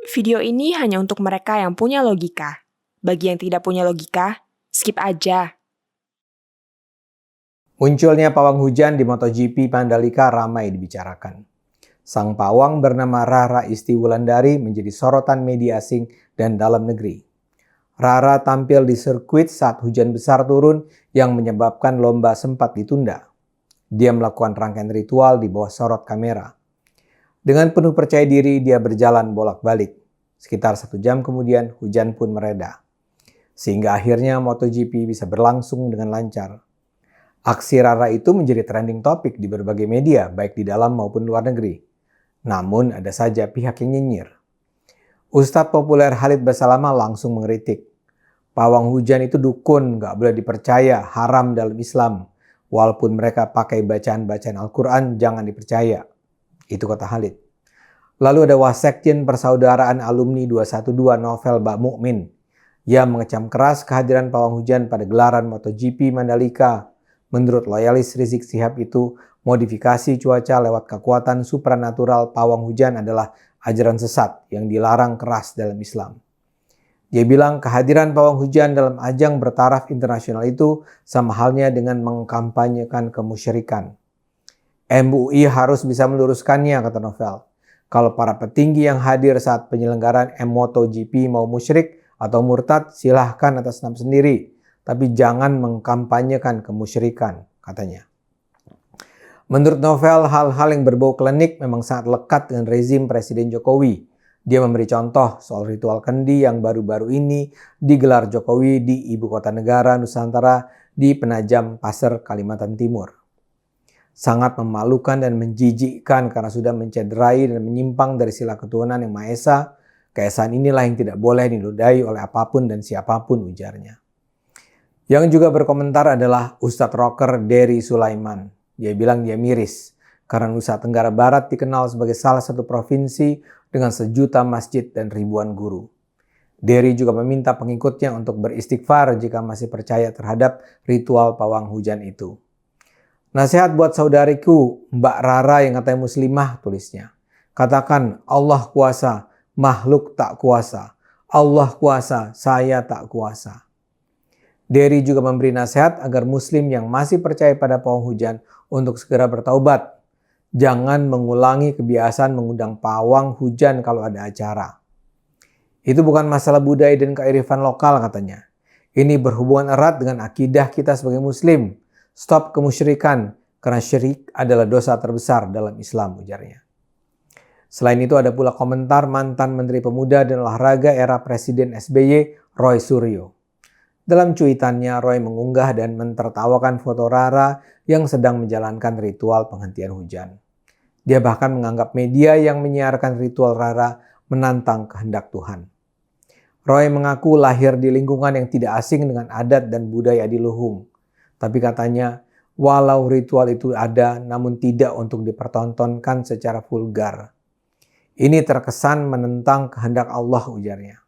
Video ini hanya untuk mereka yang punya logika. Bagi yang tidak punya logika, skip aja. Munculnya pawang hujan di MotoGP Mandalika ramai dibicarakan. Sang pawang bernama Rara Isti Wulandari menjadi sorotan media asing dan dalam negeri. Rara tampil di sirkuit saat hujan besar turun yang menyebabkan lomba sempat ditunda. Dia melakukan rangkaian ritual di bawah sorot kamera. Dengan penuh percaya diri, dia berjalan bolak-balik. Sekitar 1 jam kemudian, hujan pun mereda. Sehingga akhirnya MotoGP bisa berlangsung dengan lancar. Aksi Rara itu menjadi trending topik di berbagai media, baik di dalam maupun luar negeri. Namun ada saja pihak yang nyinyir. Ustadz populer Khalid Basalamah langsung mengkritik. Pawang hujan itu dukun, gak boleh dipercaya, haram dalam Islam. Walaupun mereka pakai bacaan-bacaan Al-Quran, jangan dipercaya. Itu kata Khalid. Lalu ada Wasekjen Persaudaraan Alumni 212 Novel Bak Mukmin. Ia mengecam keras kehadiran pawang hujan pada gelaran MotoGP Mandalika. Menurut loyalis Rizik Syihab itu, modifikasi cuaca lewat kekuatan supranatural pawang hujan adalah ajaran sesat yang dilarang keras dalam Islam. Dia bilang kehadiran pawang hujan dalam ajang bertaraf internasional itu sama halnya dengan mengkampanyekan kemusyrikan. MUI harus bisa meluruskannya, kata Novel. Kalau para petinggi yang hadir saat penyelenggaraan MotoGP mau musyrik atau murtad, silahkan atas nama sendiri. Tapi jangan mengkampanyekan kemusyrikan, katanya. Menurut Novel, hal-hal yang berbau klinik memang sangat lekat dengan rezim Presiden Jokowi. Dia memberi contoh soal ritual kendi yang baru-baru ini digelar Jokowi di ibu kota negara Nusantara di Penajam Pasir, Kalimantan Timur. Sangat memalukan dan menjijikkan karena sudah mencederai dan menyimpang dari sila ketuhanan yang Maha Esa. Keesaan inilah yang tidak boleh dinodai oleh apapun dan siapapun, ujarnya. Yang juga berkomentar adalah Ustadz Rocker Dery Sulaiman. Dia bilang dia miris karena Nusa Tenggara Barat dikenal sebagai salah satu provinsi dengan 1 juta masjid dan ribuan guru. Dery juga meminta pengikutnya untuk beristighfar jika masih percaya terhadap ritual pawang hujan itu. Nasihat buat saudariku Mbak Rara yang katanya muslimah, tulisnya. Katakan Allah kuasa, makhluk tak kuasa. Allah kuasa, saya tak kuasa. Dery juga memberi nasihat agar muslim yang masih percaya pada pawang hujan untuk segera bertaubat. Jangan mengulangi kebiasaan mengundang pawang hujan kalau ada acara. Itu bukan masalah budaya dan kearifan lokal, katanya. Ini berhubungan erat dengan akidah kita sebagai muslim. Stop kemusyrikan, karena syirik adalah dosa terbesar dalam Islam, ujarnya. Selain itu ada pula komentar mantan Menteri Pemuda dan Olahraga era Presiden SBY, Roy Suryo. Dalam cuitannya, Roy mengunggah dan mentertawakan foto Rara yang sedang menjalankan ritual penghentian hujan. Dia bahkan menganggap media yang menyiarkan ritual Rara menantang kehendak Tuhan. Roy mengaku lahir di lingkungan yang tidak asing dengan adat dan budaya di Luhung. Tapi katanya, walau ritual itu ada namun tidak untuk dipertontonkan secara vulgar. Ini terkesan menentang kehendak Allah, ujarnya.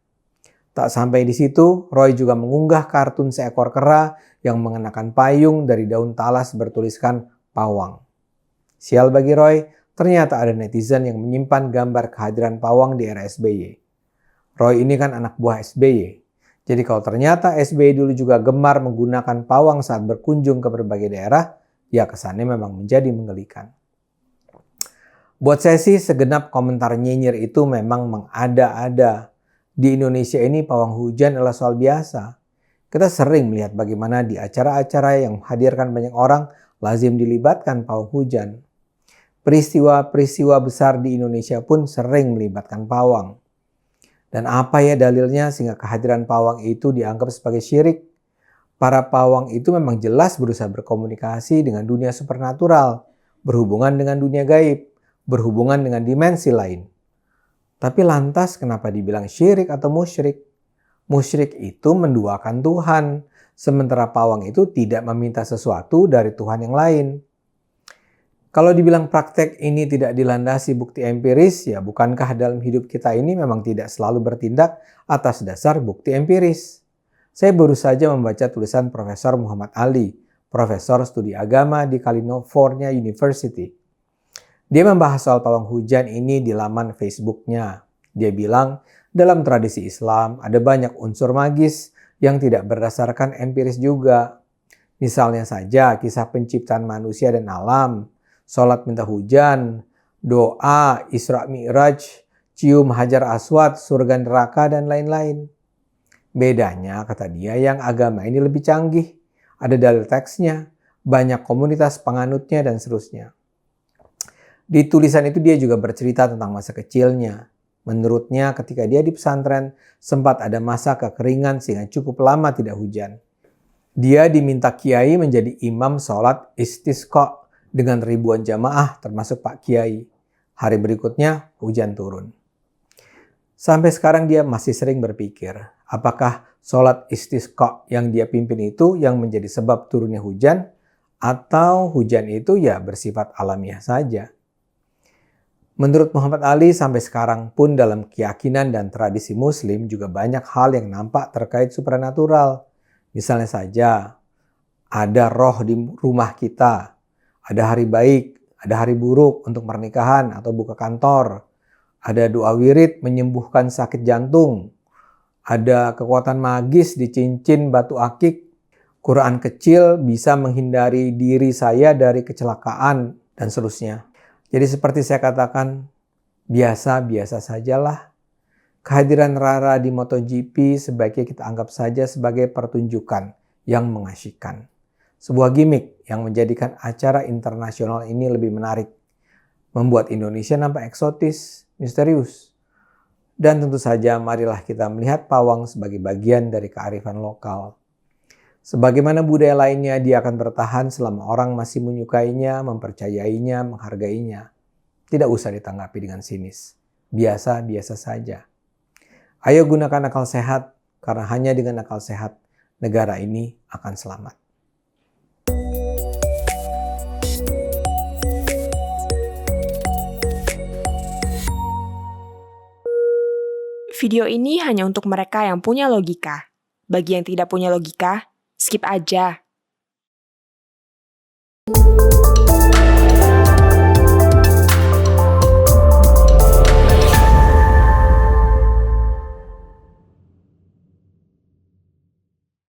Tak sampai di situ, Roy juga mengunggah kartun seekor kera yang mengenakan payung dari daun talas bertuliskan pawang. Sial bagi Roy, ternyata ada netizen yang menyimpan gambar kehadiran pawang di era SBY. Roy ini kan anak buah SBY. Jadi kalau ternyata SBY dulu juga gemar menggunakan pawang saat berkunjung ke berbagai daerah, ya kesannya memang menjadi menggelikan. Buat saya sih segenap komentar nyinyir itu memang mengada-ada. Di Indonesia ini pawang hujan adalah soal biasa. Kita sering melihat bagaimana di acara-acara yang menghadirkan banyak orang lazim dilibatkan pawang hujan. Peristiwa-peristiwa besar di Indonesia pun sering melibatkan pawang. Dan apa ya dalilnya sehingga kehadiran pawang itu dianggap sebagai syirik? Para pawang itu memang jelas berusaha berkomunikasi dengan dunia supernatural, berhubungan dengan dunia gaib, berhubungan dengan dimensi lain. Tapi lantas kenapa dibilang syirik atau musyrik? Musyrik itu menduakan Tuhan, sementara pawang itu tidak meminta sesuatu dari Tuhan yang lain. Kalau dibilang praktek ini tidak dilandasi bukti empiris, ya bukankah dalam hidup kita ini memang tidak selalu bertindak atas dasar bukti empiris? Saya baru saja membaca tulisan Profesor Muhammad Ali, Profesor Studi Agama di California University. Dia membahas soal pawang hujan ini di laman Facebooknya. Dia bilang, dalam tradisi Islam ada banyak unsur magis yang tidak berdasarkan empiris juga. Misalnya saja kisah penciptaan manusia dan alam, sholat minta hujan, doa, Isra Mi'raj, cium Hajar Aswad, surga neraka, dan lain-lain. Bedanya, kata dia, yang agama ini lebih canggih. Ada dalil teksnya, banyak komunitas penganutnya, dan seterusnya. Di tulisan itu dia juga bercerita tentang masa kecilnya. Menurutnya ketika dia di pesantren, sempat ada masa kekeringan sehingga cukup lama tidak hujan. Dia diminta kiai menjadi imam sholat istisqa dengan ribuan jamaah termasuk Pak Kiai. Hari berikutnya hujan turun. Sampai sekarang dia masih sering berpikir, apakah sholat istisqa yang dia pimpin itu yang menjadi sebab turunnya hujan, atau hujan itu ya bersifat alamiah saja. Menurut Muhammad Ali, sampai sekarang pun dalam keyakinan dan tradisi Muslim juga banyak hal yang nampak terkait supranatural. Misalnya saja, ada roh di rumah kita, ada hari baik, ada hari buruk untuk pernikahan atau buka kantor, ada doa wirid menyembuhkan sakit jantung, ada kekuatan magis di cincin batu akik, Quran kecil bisa menghindari diri saya dari kecelakaan, dan seterusnya. Jadi seperti saya katakan, biasa-biasa sajalah. Kehadiran Rara di MotoGP sebaiknya kita anggap saja sebagai pertunjukan yang mengasyikkan. Sebuah gimmick yang menjadikan acara internasional ini lebih menarik. Membuat Indonesia nampak eksotis, misterius. Dan tentu saja marilah kita melihat pawang sebagai bagian dari kearifan lokal. Sebagaimana budaya lainnya, dia akan bertahan selama orang masih menyukainya, mempercayainya, menghargainya. Tidak usah ditanggapi dengan sinis. Biasa-biasa saja. Ayo gunakan akal sehat, karena hanya dengan akal sehat, negara ini akan selamat. Video ini hanya untuk mereka yang punya logika. Bagi yang tidak punya logika, skip aja.